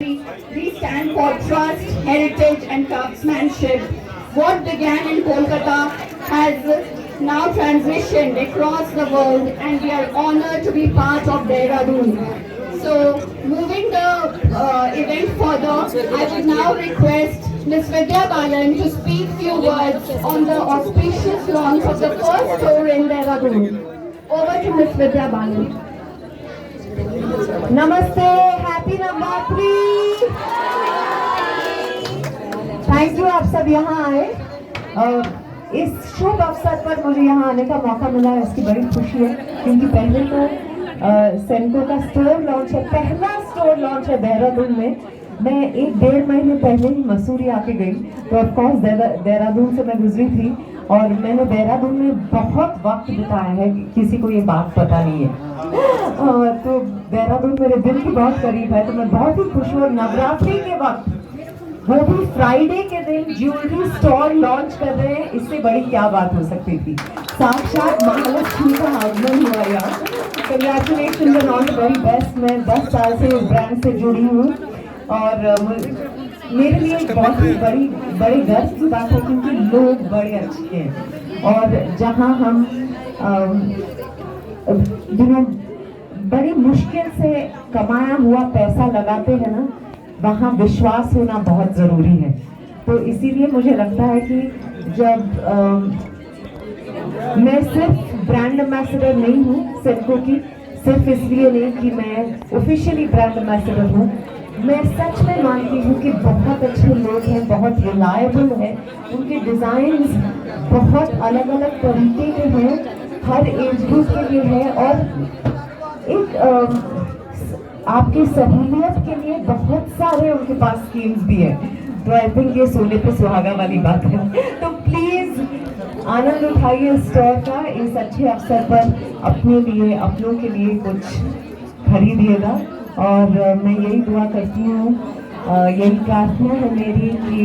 We stand for trust, heritage and craftsmanship. What began in Kolkata has now transitioned across the world and we are honored to be part of Dehradun. So, moving the event further, I would now request Ms. Vidya Balan to speak few words on the auspicious launch of the first store in Dehradun. Over to Ms. Vidya Balan. नमस्ते, happy Navratri. Thank you, आप सब यहाँ आए। इस शुभ अवसर पर मुझे यहाँ आने का मौका मिला, इसकी बड़ी खुशी है क्योंकि पहले तो सेनको का स्टोर लॉन्च है, पहला स्टोर लॉन्च है देहरादून में। मैं 1-1.5 महीने पहले ही मसूरी आके गई, तो ऑफकोर्स देहरादून से मैं गुजरी थी और मैंने देहरादून में बहुत वक्त बिताया है, किसी को ये बात पता नहीं है। तो देहरादून मेरे दिल की बहुत करीब है, तो मैं बहुत ही खुश हूँ। नवरात्रि के वक्त, वो भी फ्राइडे के दिन ज्वेलरी स्टोर लॉन्च कर रहे हैं, इससे बड़ी क्या बात हो सकती थी। साक्षात महालक्ष्मी का आगमन हुआ यहाँ। Congratulation and all the very best. मैं 10 साल से इस ब्रांड से जुड़ी हूँ और मेरे लिए बहुत ही बड़ी गर्व की बात है क्योंकि लोग बड़े अच्छे हैं और जहाँ हम बड़ी मुश्किल से कमाया हुआ पैसा लगाते हैं ना, वहाँ विश्वास होना बहुत ज़रूरी है। तो इसीलिए मुझे लगता है कि जब मैं सिर्फ ब्रांड एम्बेसडर नहीं हूँ सेनको की, सिर्फ इसलिए नहीं कि मैं ऑफिशियली ब्रांड एम्बेसडर हूँ, मैं सच में मानती हूँ कि बहुत अच्छे लोग हैं, बहुत रिलायबल है, उनके डिज़ाइंस बहुत अलग अलग तरीके के हैं, हर एज ग्रुप के लिए है और एक आपकी सहूलियत के लिए बहुत सारे उनके पास स्कीम्स भी है। तो आई थिंक ये सोने पे सुहागा वाली बात है। तो प्लीज़ आनंद उठाइए इस स्टोर का, इस अच्छे अवसर पर अपने लिए, अपनों के लिए कुछ खरीदिएगा और मैं यही दुआ करती हूँ, यही प्रार्थना है मेरी कि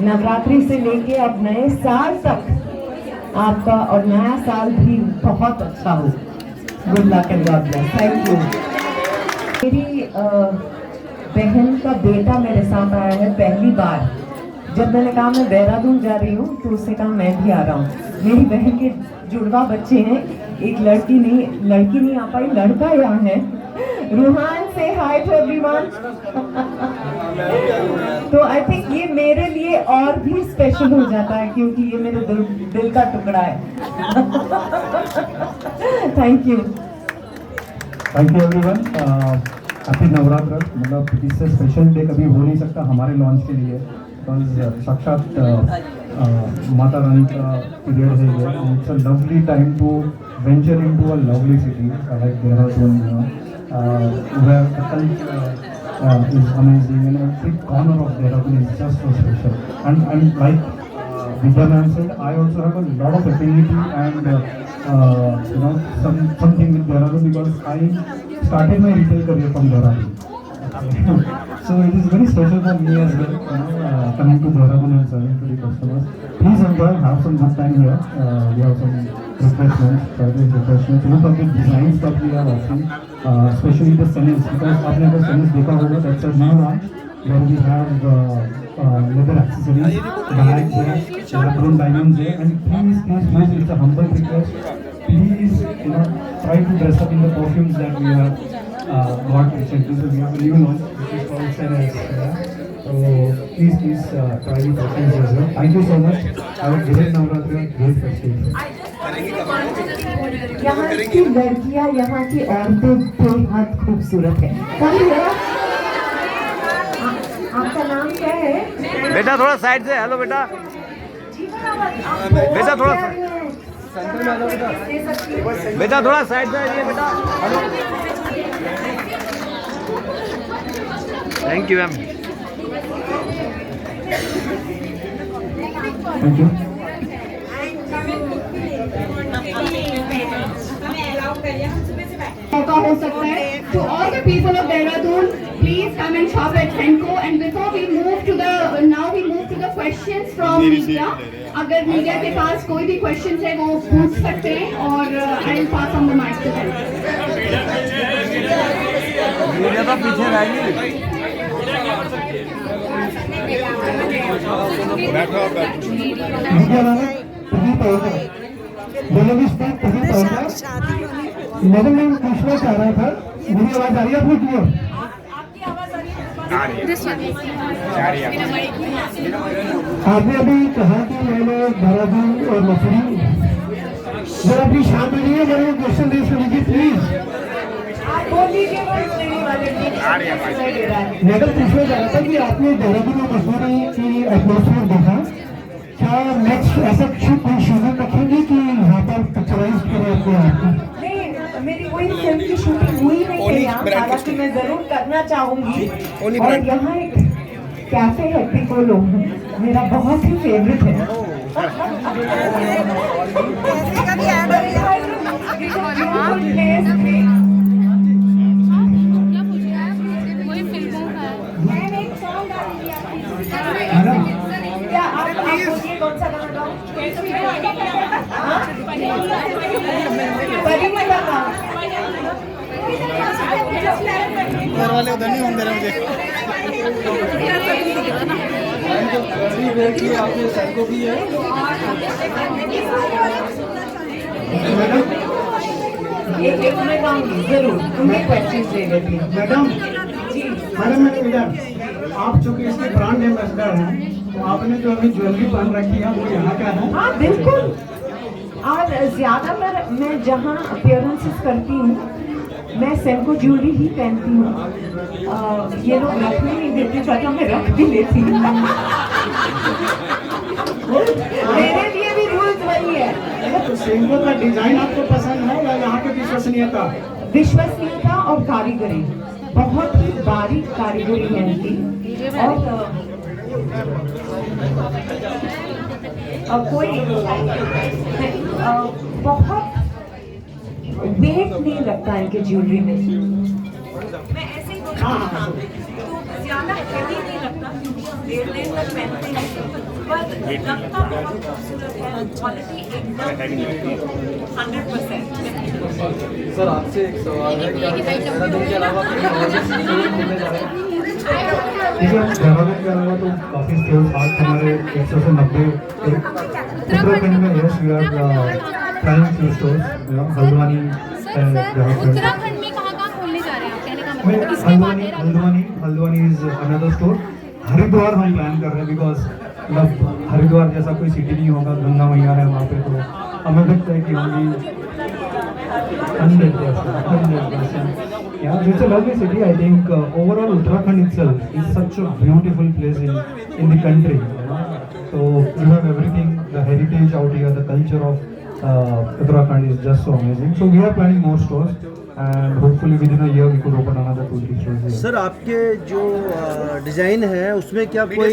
नवरात्रि से लेके अब नए साल तक आपका और नया साल भी बहुत अच्छा हो। Good luck and God bless. Thank you. मेरी बहन का बेटा मेरे साथ आया है पहली बार। जब मैंने कहा मैं देहरादून जा रही हूँ तो उससे कहा मैं भी आ रहा हूँ। मेरी बहन के जुड़वा बच्चे हैं, एक लड़की नहीं आ पाई, लड़का यहाँ है। रूहान से हाय टू एवरीवन। तो आई थिंक ये मेरे लिए और भी स्पेशल हो जाता है क्योंकि ये मेरे दिल का टुकड़ा है। Thank you everyone. Happy Navratra. मतलब इससे स्पेशल डे कभी हो नहीं सकता हमारे लॉन्च के लिए, बिकॉज साक्षात माता रानी का पीरियड है ये। It's a lovely time to venture into a lovely city like Dehradun, where the culture is amazing and every corner of Dehradun is just so special. And like Vidya ma'am said, I also have a lot of affinity and something with Dehradun because I started my retail career from Dehradun. So it is very special for me as well, coming to Dehradun and serving to the customers. Please enjoy, have some good time here. We have some refreshments, private refreshments. Look at the designs that we are offering. Especially the semis, because आपने अगर semis देखा होगा, that's a new one where we have leather accessories, bags है, lab-grown diamonds है, and please, it's a humble request. Please, try to dress up in the perfumes that we have got recently. So we have a new one, which is called Senes. So please try the perfumes as well. Thank you so much. Have a great Navratri, great festival. यहाँ की लड़कियाँ, यहाँ की औरतें बेहद खूबसूरत है। आपका नाम क्या है? बेटा थोड़ा साइड से। हेलो बेटा। बेटा थोड़ा साइड से आइए बेटा। Hello. Thank you ma'am. Thank you. मौका हो सकता है। To all the people of Dehradun, please come and shop at Senco. And before we move to the questions from media. अगर मीडिया के पास कोई भी questions है वो पूछ सकते हैं और I'll pass on the mic to them. Media तो पीछे रहेगी। मीडिया वाला प्रदीप अरोड़ा, जर्नलिस्ट था प्रदीप अरोड़ा। मैडम मैं पूछना चाह रहा था, मेरी आवाज आ रही है आपको क्लियर? आपने अभी कहा कि मैंने देहरादून और मसूरी, जरा अपनी शांत हो जाइए, मेरे क्वेश्चन रेज कर लीजिए प्लीज। मैडम पूछना चाह रहा था कि आपने देहरादून और मसूरी की एटमोसफियर देखा, क्या नेक्स्ट ऐसा कोई शेड्यूल रखेंगे कि यहाँ पर पिक्चराइज करें अपने आप को? नहीं, मेरी कोई फिल्म की शूटिंग हुई नहीं है यहाँ, हालांकि मैं जरूर करना चाहूंगी। और यहाँ एक कैफे है पिकोलो, मेरा बहुत ही फेवरेट है। क्या आप बोलिए कौन सा गाना गाऊं? परिमला का घर वाले उधर नहीं होंगे मुझे। आपने सैनको की है एक मैं गाऊंगी जरूर, तुम्हें क्वेश्चन दे देती हूँ। मैडम मैडम इधर, आप चूंकि इसके ब्रांड एम्बेसडर हैं, तो आपने जो अभी ज्वेलरी पहन रखी है वो यहाँ का है? हाँ बिल्कुल, और ज्यादातर मैं जहाँ अपियरेंसेस करती हूँ मैं सेनको ज्वेलरी ही पहनती हूँ। ये लोग रखने नहीं देते, चाचा मैं रख भी लेती हूँ। मेरे लिए भी रूल्स वही है। तो सेंको का डिजाइन आपको पसंद है या यहाँ की विश्वसनीयता? विश्वसनीयता और कारीगरी, बहुत ही बारीक कारीगरी है इनकी। और कोई बहुत वेट नहीं लगता इनके ज्वेलरी में। मैं ऐसे ही बोलती हूँ, तो ज्यादा हेवी नहीं लगता क्योंकि हम देर तक पहनते हैं, पर लगता बहुत खूबसूरत है। क्वालिटी एकदम 100%। सर आपसे एक सवाल है, क्या देहरादून के अलावा कहीं और भी शूटिंग घूमने जा रहे हैं? देखिए देहरादून के अलावा तो काफ़ी स्टेट्स आज हमारे 190 उत्तराखंड में yes we are prime few stores Haldwani Uttarakhand में कहाँ खोलने जा रहे हैं आप? कहने का मतलब इसके बाद Haldwani is another store. Haridwar हम प्लान कर रहे हैं बिकॉज मतलब हरिद्वार जैसा कोई सिटी नहीं होगा, गंगा मैया है वहाँ पे, तो हमें लगता है कि होंगी 100%. Yeah, it's a lovely city. I think overall Uttarakhand itself is such a beautiful place in the country. So you have everything, the heritage out here, the culture of Uttarakhand is just so amazing. So we are planning more stores and hopefully within a year we could open another 2-3 stores here. Sir आपके जो design है उसमें क्या कोई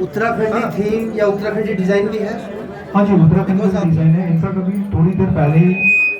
Uttarakhandi theme या Uttarakhandi design भी है? हाँ जी, उत्तराखंड का डिजाइन है। इनफैक्ट अभी थोड़ी देर पहले ही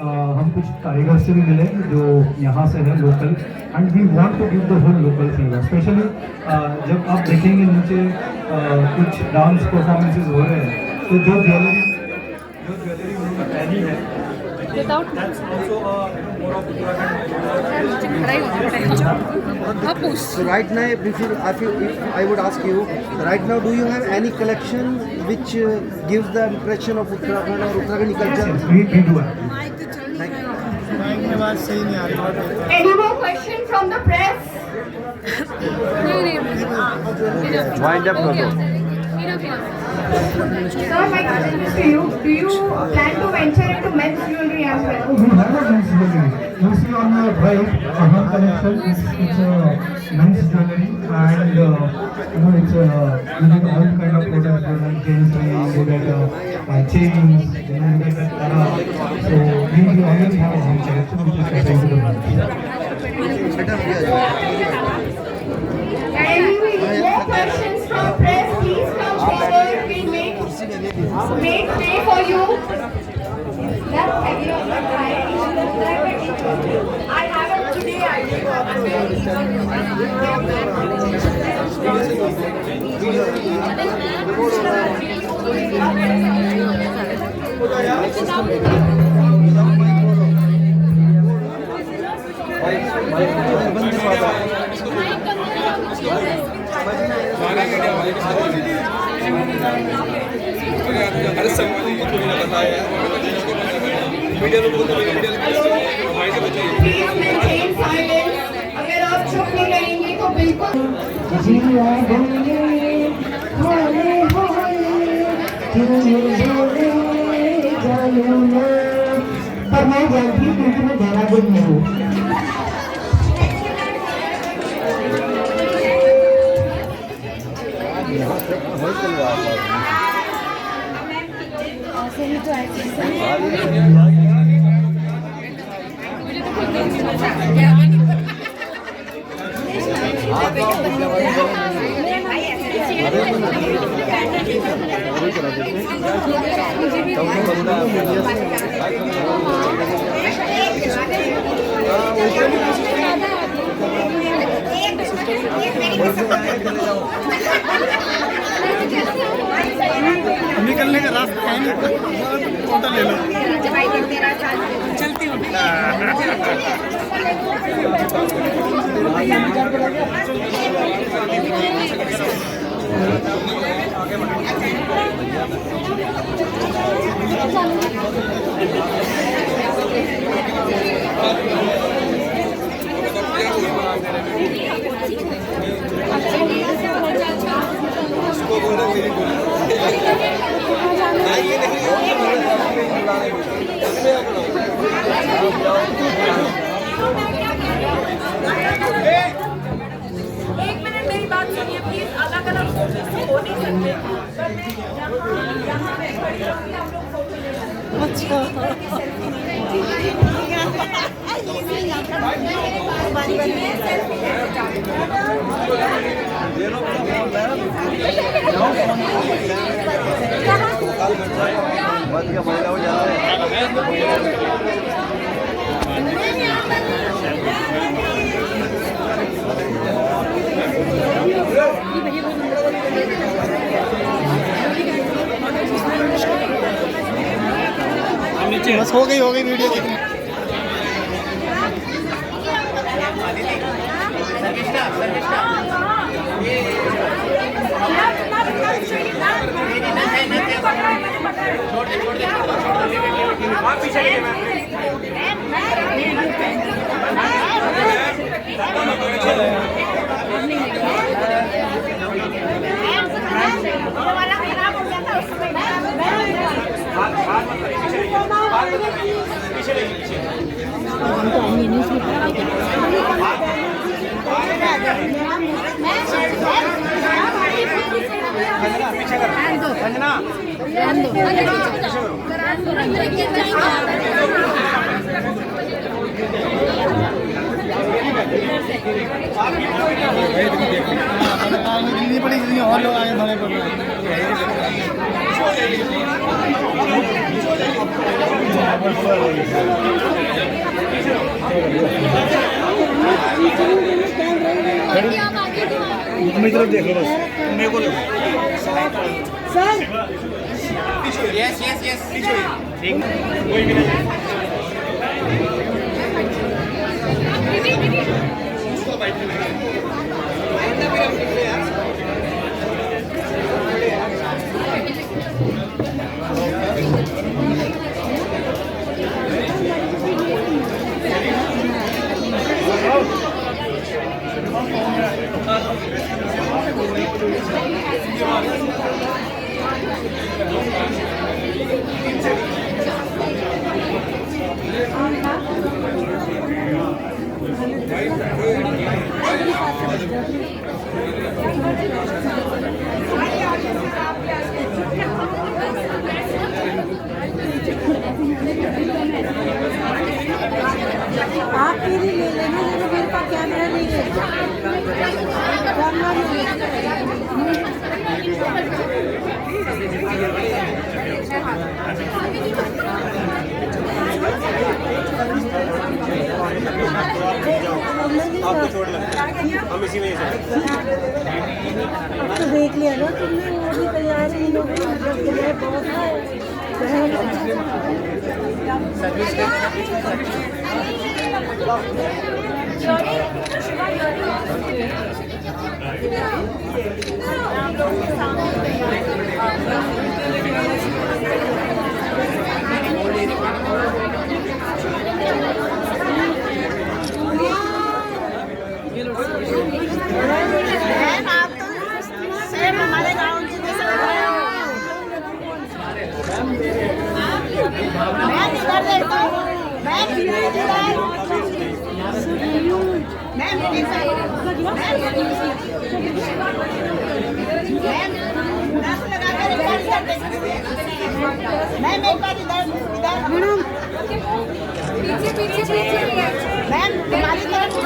हम कुछ कारीगर से भी मिले जो यहाँ से है local, and we want to give the whole local flavour. Specially जब आप देखेंगे नीचे कुछ डांस परफॉर्मेंसेस हो रहे हैं, तो जो ज्वेलरी उन्होंने पहनी है without So right now, if I would ask you, right now, do you have any collection which gives the impression of Uttarakhand or Uttarakhandi culture? Yes, we do have. Any more question from the press? Wind up कर दो। Sir, my question is to you. Do you plan to venture into men's jewelry as well? We have a men's jewelry. You see on your right, our collection it's men's jewelry, and it's using all kind of products like chains, you get chains, you get so we already have a whole collection which is catering to the men's. Any more questions from press? Please come forward. We'll make way for you. I have a today बंद Please maintain silence. अगर आप चुप नहीं रहेंगे तो बिल्कुल जिया बोले होले होले बोले जानो ना। पर मैं जानती हूँ क्योंकि मैं देहरादून में हूँ। ऐसे ही तो ऐसे निकलने का रास्ता है नहीं, फोटो ले लो। चलती हूँ। एक मिनट मेरी बात सुनिए प्लीज। अलग अलग फोटो हो नहीं सकते, पर मैं यहाँ मैं खड़ी रहूँगी, आप लोग फोटो ले बस हो गई वीडियो देखने। पड़ी और लोग आगे धोने पड़ मेरी तरफ देख लो बस, मेरे को सर यस यस यस कोई भी नहीं। आप मेरी ले लेना, मेरे पास कैमरा नहीं है। कैमरा नहीं आपको छोड़ लग हम इसी में अब तो देख लिया ना तुमने, वो भी तैयार ही लोग बहुत है। पीछे पीछे पीछे मैम हमारी तरफ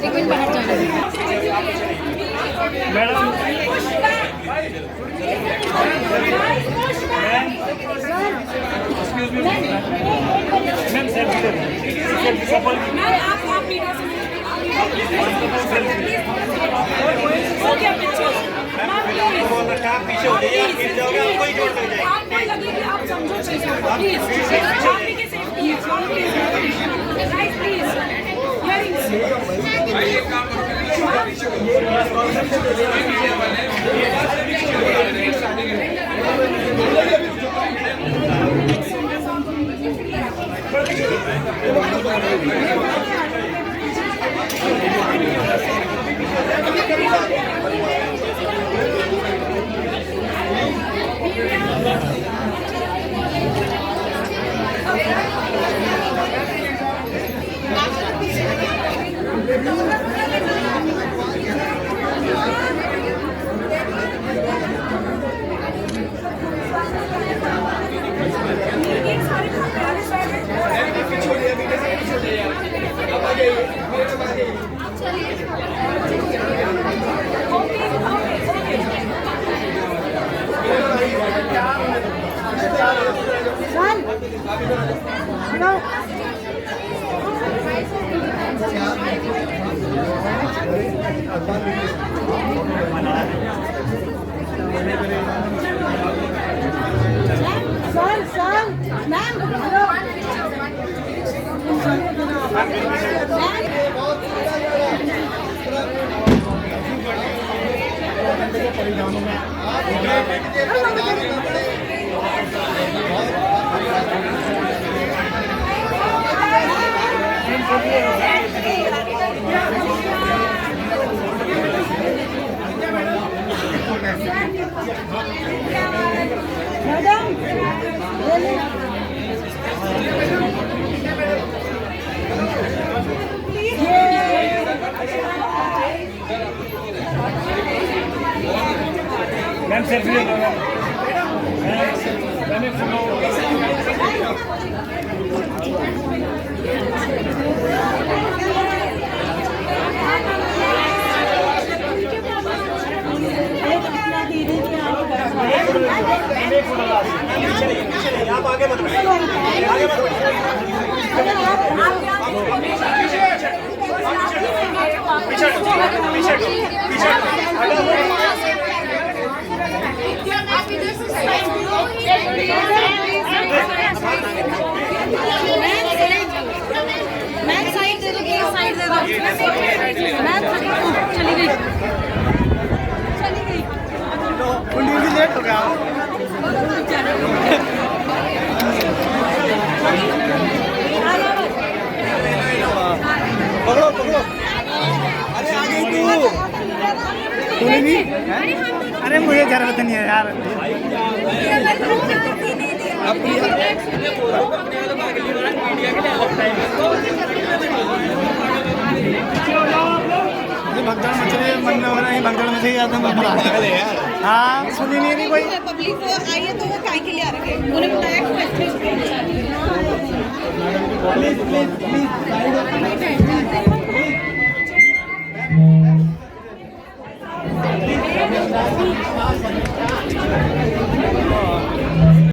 एक मिनट बाहर जाना पीछे हो जाइए, आप गिर जाओगे, आपको ही चोट लग जाएगी। आपको लगे कि आप समझो चीज़ को, प्लीज। आपकी की सेफ्टी है, please. Guys please, hearings. Ma'am selfie ले लो मैम एक फोटो आप आगे मत बढ़िए, आगे मत बढ़िए। पीछे पीछे पीछे आप इधर से साइड मैं साइड दे दो, साइड दे दो। मैं चली गई लेट हो गया। पकड़ो पकड़ो, अरे आ गई तू, तूने भी? अरे मुझे जरूरत नहीं है यार। भगदड़ मच रही है, मन में हो रहा है भगदड़ मच रही है। हाँ सुनी नहीं रही कोई। पब्लिक आई है तो वो काय के लिए आ रहे हैं, उन्होंने बताया कि प्लीज प्लीज